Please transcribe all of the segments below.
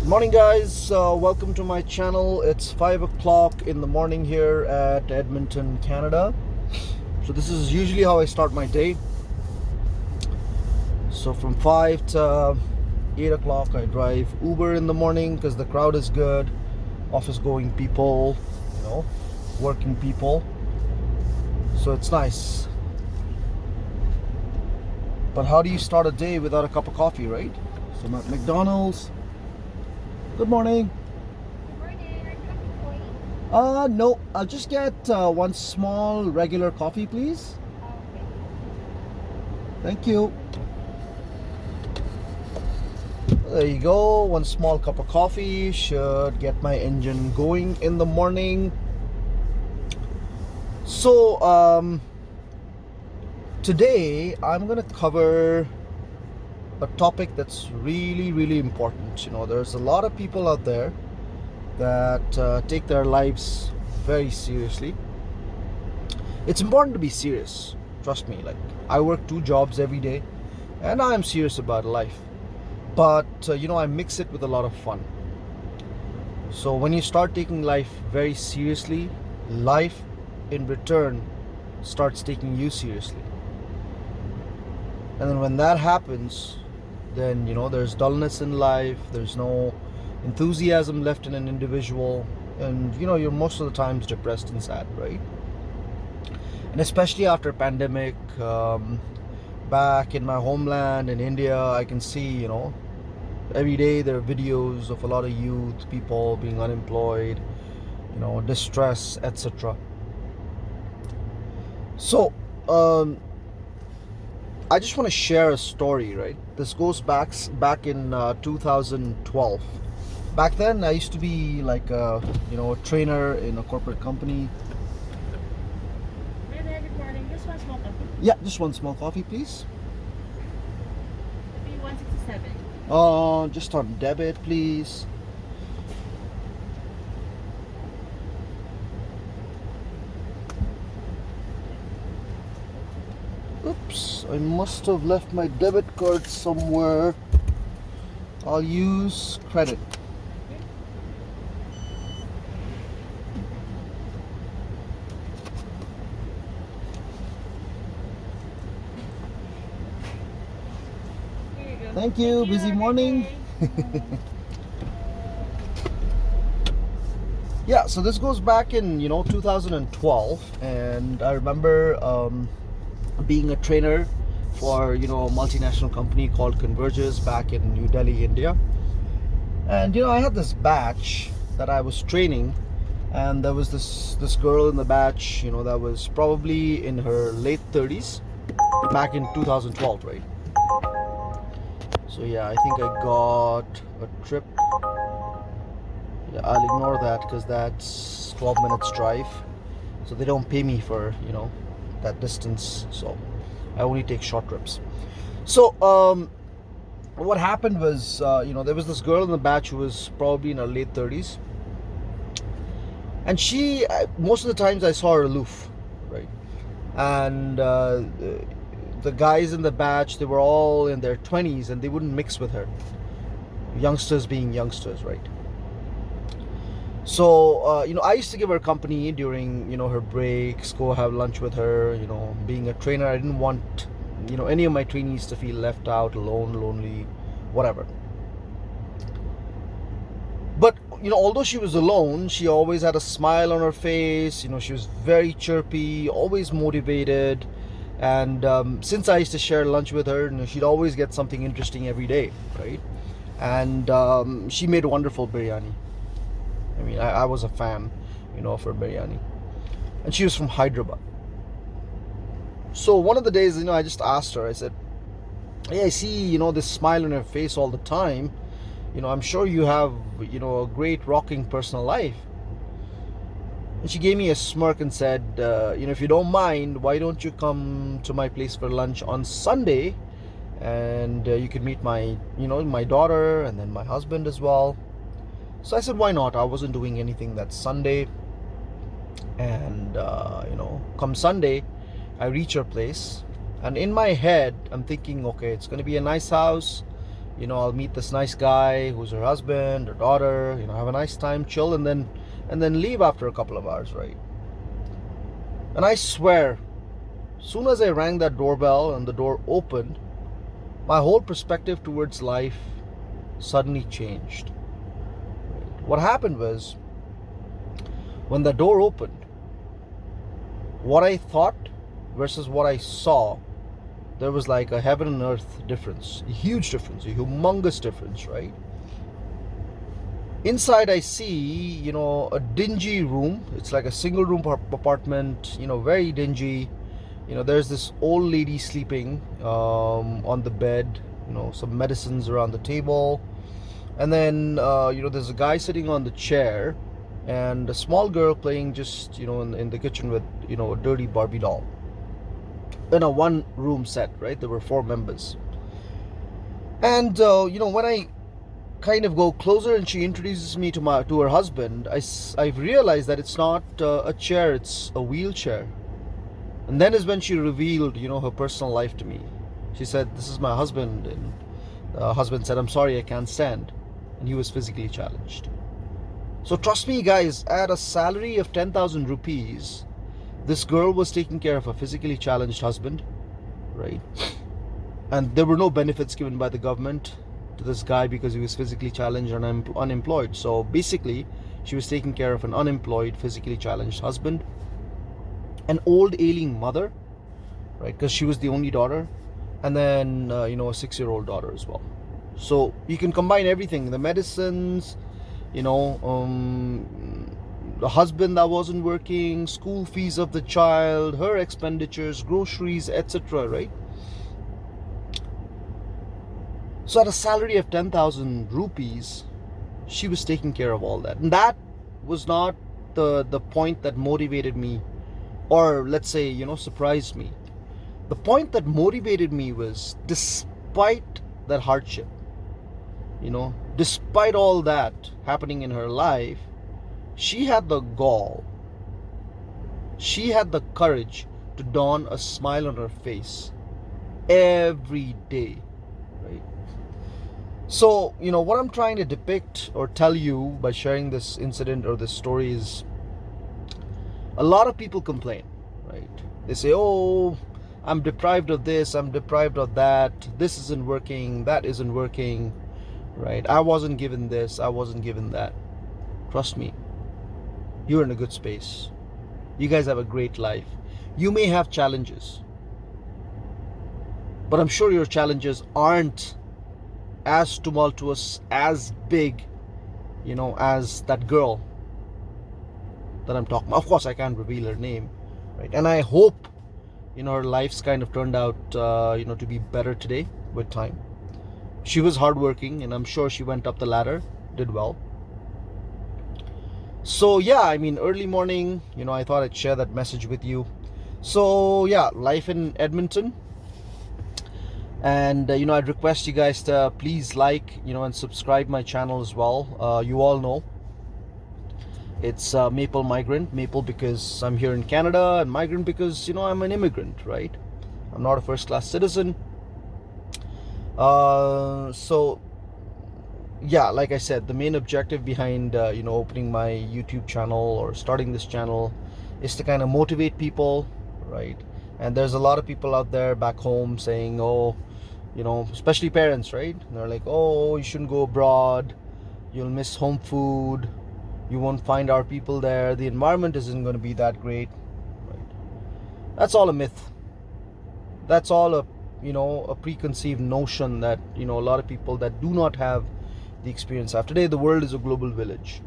Morning, guys. Welcome to my channel. It's 5 o'clock in the morning here at Edmonton, Canada. So this is usually how I start my day. So from 5 to 8 o'clock I drive Uber in the morning because the crowd is good. Office going people, working people. So it's nice. But how do you start a day without a cup of coffee, right? So I'm at McDonald's. Good morning. Good morning. Are you looking for me? No, I'll just get one small regular coffee, please. Okay. Thank you. There you go. One small cup of coffee should get my engine going in the morning. So, today I'm going to cover a topic that's really, really important. There's a lot of people out there that take their lives very seriously. It's important to be serious. Trust me. Like, I work 2 jobs every day, and I'm serious about life. But I mix it with a lot of fun. So when you start taking life very seriously, life in return starts taking you seriously. And then when that happens, then there's dullness in life, there's no enthusiasm left in an individual, and you're most of the times depressed and sad, right? And especially after pandemic, back in my homeland in India, I can see every day there are videos of a lot of youth people being unemployed, distress, etc. So I just want to share a story, right? This goes back in 2012. Back then, I used to be like a trainer in a corporate company. Hi there. Good morning. Just one small coffee. Yeah, just one small coffee, please. Maybe 167. Just on debit, please. Oops, I must have left my debit card somewhere. I'll use credit. Here you go. Thank you. Busy Have a good morning. day. Yeah, so this goes back in 2012, and I remember being a trainer for a multinational company called Converges back in New Delhi, India. And I had this batch that I was training, and there was this girl in the batch that was probably in her late 30s back in 2012, right? So yeah, I think I got a trip. Yeah, I'll ignore that because that's 12 minutes drive, so they don't pay me for that distance, so I only take short trips. So what happened was there was this girl in the batch who was probably in her late 30s, and she most of the times I saw her aloof, right? And the guys in the batch, they were all in their 20s and they wouldn't mix with her, youngsters being youngsters, right? So I used to give her company during her breaks, go have lunch with her. Being a trainer, I didn't want any of my trainees to feel left out, alone, lonely, whatever. But although she was alone, she always had a smile on her face. She was very chirpy, always motivated. And since I used to share lunch with her, she'd always get something interesting every day, right? And she made wonderful biryani. I mean, I was a fan, of her biryani. And she was from Hyderabad. So one of the days, I just asked her, I said, hey, I see, this smile on your face all the time. I'm sure you have, a great rocking personal life. And she gave me a smirk and said, if you don't mind, why don't you come to my place for lunch on Sunday? And you could meet my, my daughter and then my husband as well. So I said, why not? I wasn't doing anything that Sunday. And, come Sunday, I reach her place. And in my head, I'm thinking, okay, it's going to be a nice house. I'll meet this nice guy who's her husband or daughter, have a nice time, chill, and then leave after a couple of hours, right? And I swear, soon as I rang that doorbell and the door opened, my whole perspective towards life suddenly changed. What happened was, when the door opened, what I thought versus what I saw, there was like a heaven and earth difference, a huge difference, a humongous difference, right? Inside I see, a dingy room. It's like a single room apartment, very dingy. There's this old lady sleeping on the bed, some medicines around the table. And then, there's a guy sitting on the chair and a small girl playing just, in the kitchen with, a dirty Barbie doll. In a one room set, right? There were 4 members. And, when I kind of go closer and she introduces me to her husband, I've realized that it's not a chair, it's a wheelchair. And then is when she revealed, her personal life to me. She said, "This is my husband." And the husband said, "I'm sorry, I can't stand." And he was physically challenged. So trust me, guys, at a salary of 10,000 rupees, this girl was taking care of a physically challenged husband, right? And there were no benefits given by the government to this guy because he was physically challenged and unemployed. So basically, she was taking care of an unemployed, physically challenged husband, an old ailing mother, right? Because she was the only daughter, and then a 6-year-old daughter as well. So you can combine everything: the medicines, the husband that wasn't working, school fees of the child, her expenditures, groceries, etc., right? So at a salary of 10,000 rupees, she was taking care of all that. And that was not the point that motivated me, or let's say, surprised me. The point that motivated me was, despite that hardship, despite all that happening in her life, she had the gall, she had the courage to don a smile on her face every day, right? So, what I'm trying to depict or tell you by sharing this incident or this story is, a lot of people complain, right? They say, "Oh, I'm deprived of this, I'm deprived of that, this isn't working, that isn't working, right? I wasn't given this, I wasn't given that." Trust me, you're in a good space. You guys have a great life. You may have challenges, but I'm sure your challenges aren't as tumultuous, as big, as that girl that I'm talking about. Of course, I can't reveal her name, right? And I hope, her life's kind of turned out, to be better today with time. She was hardworking, and I'm sure she went up the ladder, did well. So yeah, early morning, I thought I'd share that message with you. So yeah, life in Edmonton. And I'd request you guys to please like, and subscribe my channel as well. You all know it's Maple Migrant. Maple because I'm here in Canada, and Migrant because I'm an immigrant, right? I'm not a first-class citizen. So yeah, like I said, the main objective behind opening my YouTube channel or starting this channel is to kind of motivate people, right? And there's a lot of people out there back home saying, "Oh, especially parents, right? And they're like, "Oh, you shouldn't go abroad, you'll miss home food, you won't find our people there, the environment isn't going to be that great," right? That's all a myth. That's all a preconceived notion that a lot of people that do not have the experience have. Today the world is a global village,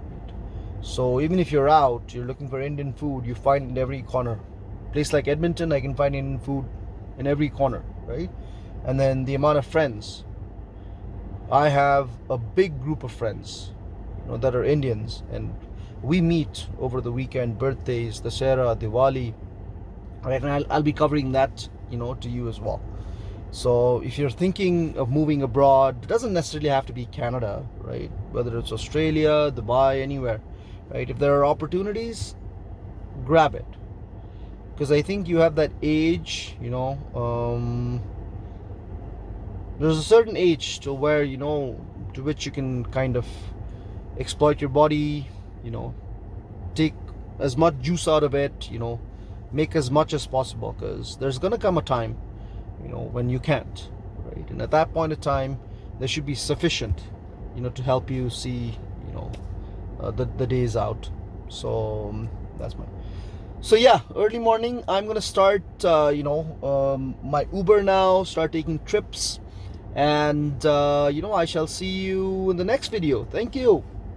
right? So even if you're out, you're looking for Indian food, you find it in every corner. Place like Edmonton, I can find Indian food in every corner, right? And then the amount of friends, I have a big group of friends that are Indians, and we meet over the weekend, birthdays, Dussehra, Diwali, right? And I'll be covering that to you as well. So if you're thinking of moving abroad, it doesn't necessarily have to be Canada, right? Whether it's Australia, Dubai, anywhere, right? If there are opportunities, grab it. Because I think you have that age, there's a certain age to where, you know, to which you can kind of exploit your body, you know, take as much juice out of it, you know, make as much as possible, because there's gonna come a time, you know, when you can't, right? And at that point of time, there should be sufficient, you know, to help you see, you know, the days out. So that's my. So yeah, early morning. I'm gonna start, my Uber now. Start taking trips, and you know, I shall see you in the next video. Thank you.